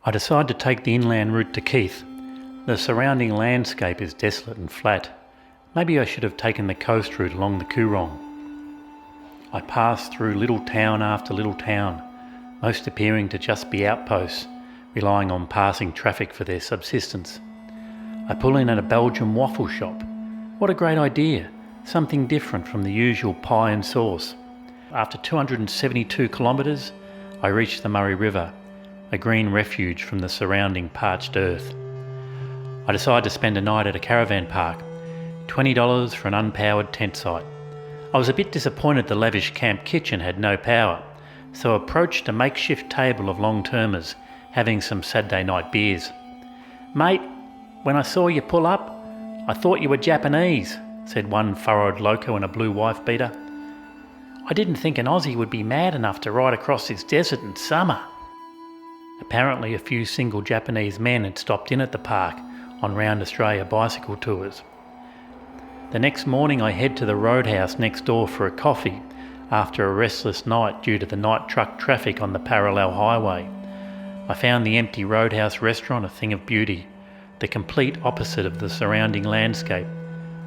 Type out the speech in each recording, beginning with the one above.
I decide to take the inland route to Keith. The surrounding landscape is desolate and flat. Maybe I should have taken the coast route along the Coorong. I pass through little town after little town, most appearing to just be outposts, relying on passing traffic for their subsistence. I pull in at a Belgian waffle shop. What a great idea, something different from the usual pie and sauce. After 272 kilometres, I reach the Murray River, a green refuge from the surrounding parched earth. I decide to spend a night at a caravan park, $20 for an unpowered tent site. I was a bit disappointed the lavish camp kitchen had no power, so approached a makeshift table of long-termers, having some Saturday night beers. "Mate, when I saw you pull up, I thought you were Japanese," said one furrowed loco in a blue wife beater. "I didn't think an Aussie would be mad enough to ride across this desert in summer." Apparently a few single Japanese men had stopped in at the park on Round Australia bicycle tours. The next morning I head to the roadhouse next door for a coffee after a restless night due to the night truck traffic on the parallel highway. I found the empty roadhouse restaurant a thing of beauty, the complete opposite of the surrounding landscape,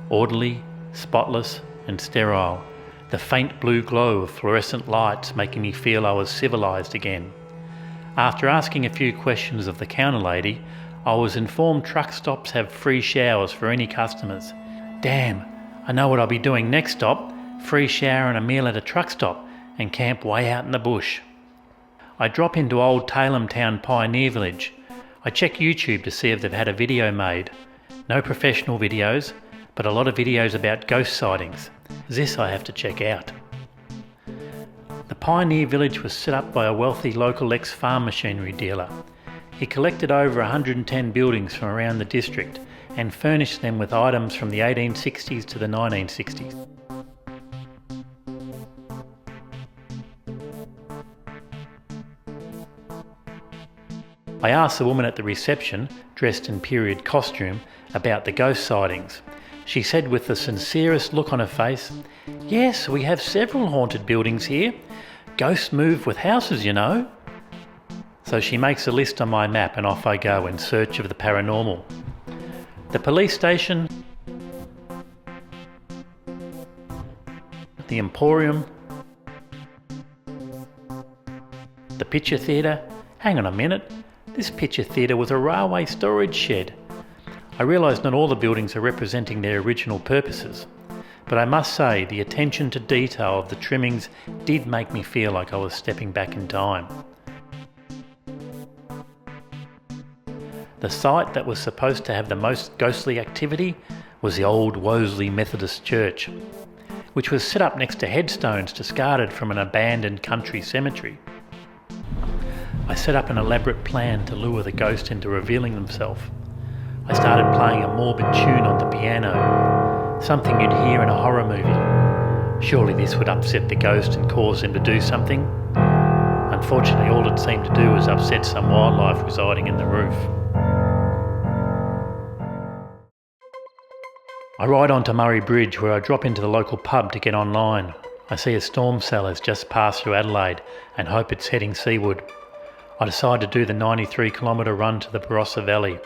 orderly, spotless and sterile, the faint blue glow of fluorescent lights making me feel I was civilised again. After asking a few questions of the counter lady, I was informed truck stops have free showers for any customers. Damn, I know what I'll be doing next stop, free shower and a meal at a truck stop and camp way out in the bush. I drop into Old Tailem Town Pioneer Village. I check YouTube to see if they've had a video made. No professional videos, but a lot of videos about ghost sightings. This I have to check out. The Pioneer Village was set up by a wealthy local ex-farm machinery dealer. He collected over 110 buildings from around the district and furnished them with items from the 1860s to the 1960s. I asked the woman at the reception, dressed in period costume, about the ghost sightings. She said with the sincerest look on her face, "Yes, we have several haunted buildings here. Ghosts move with houses, you know." So she makes a list on my map and off I go in search of the paranormal. The police station, the Emporium, the picture theatre. Hang on a minute, this picture theatre was a railway storage shed. I realise not all the buildings are representing their original purposes, but I must say the attention to detail of the trimmings did make me feel like I was stepping back in time. The site that was supposed to have the most ghostly activity was the old Woseley Methodist Church, which was set up next to headstones discarded from an abandoned country cemetery. I set up an elaborate plan to lure the ghost into revealing themselves. I started playing a morbid tune on the piano, something you'd hear in a horror movie. Surely this would upset the ghost and cause him to do something. Unfortunately, all it seemed to do was upset some wildlife residing in the roof. I ride onto Murray Bridge where I drop into the local pub to get online. I see a storm cell has just passed through Adelaide and hope it's heading seaward. I decide to do the 93-kilometre run to the Barossa Valley.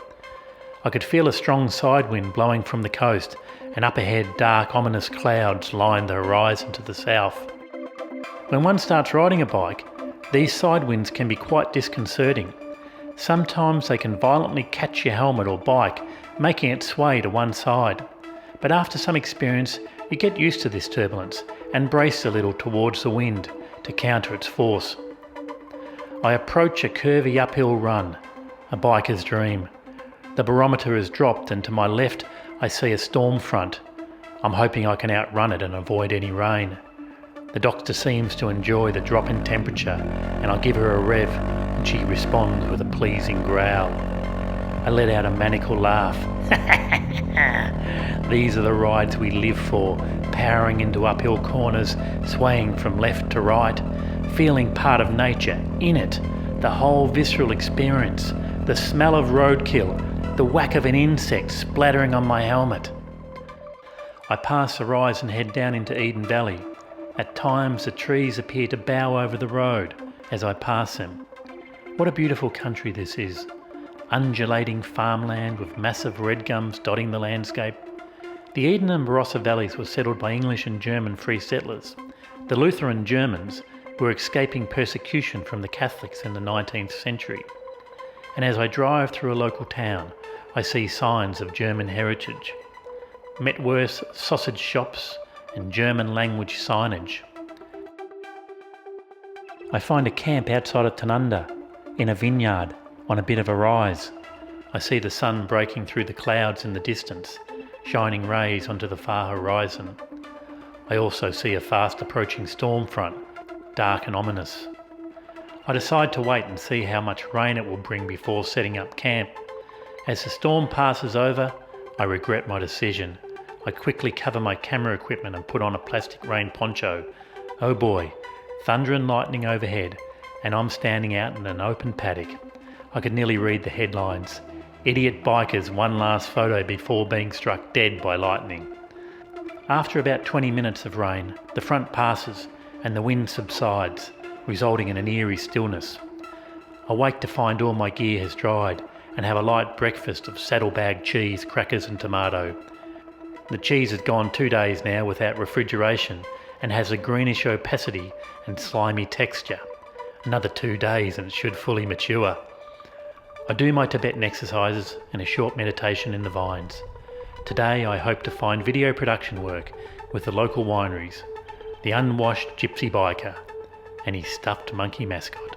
I could feel a strong side wind blowing from the coast, and up ahead dark ominous clouds lined the horizon to the south. When one starts riding a bike, these side winds can be quite disconcerting. Sometimes they can violently catch your helmet or bike, making it sway to one side. But after some experience, you get used to this turbulence and brace a little towards the wind to counter its force. I approach a curvy uphill run, a biker's dream. The barometer has dropped and to my left I see a storm front. I'm hoping I can outrun it and avoid any rain. The doctor seems to enjoy the drop in temperature and I give her a rev and she responds with a pleasing growl. I let out a maniacal laugh. These are the rides we live for, powering into uphill corners, swaying from left to right, feeling part of nature, in it, the whole visceral experience, the smell of roadkill, the whack of an insect splattering on my helmet. I pass the rise and head down into Eden Valley. At times the trees appear to bow over the road as I pass them. What a beautiful country this is. Undulating farmland with massive red gums dotting the landscape. The Eden and Barossa valleys were settled by English and German free settlers. The Lutheran Germans were escaping persecution from the Catholics in the 19th century. And as I drive through a local town, I see signs of German heritage. Metwurst sausage shops and German language signage. I find a camp outside of Tanunda, in a vineyard, on a bit of a rise. I see the sun breaking through the clouds in the distance, shining rays onto the far horizon. I also see a fast approaching storm front, dark and ominous. I decide to wait and see how much rain it will bring before setting up camp. As the storm passes over, I regret my decision. I quickly cover my camera equipment and put on a plastic rain poncho. Oh boy, thunder and lightning overhead, and I'm standing out in an open paddock. I could nearly read the headlines. Idiot bikers, one last photo before being struck dead by lightning. After about 20 minutes of rain, the front passes and the wind subsides, resulting in an eerie stillness. I wake to find all my gear has dried and have a light breakfast of saddlebag cheese, crackers and tomato. The cheese has gone 2 days now without refrigeration and has a greenish opacity and slimy texture. Another 2 days and it should fully mature. I do my Tibetan exercises and a short meditation in the vines. Today I hope to find video production work with the local wineries, the unwashed gypsy biker and his stuffed monkey mascot.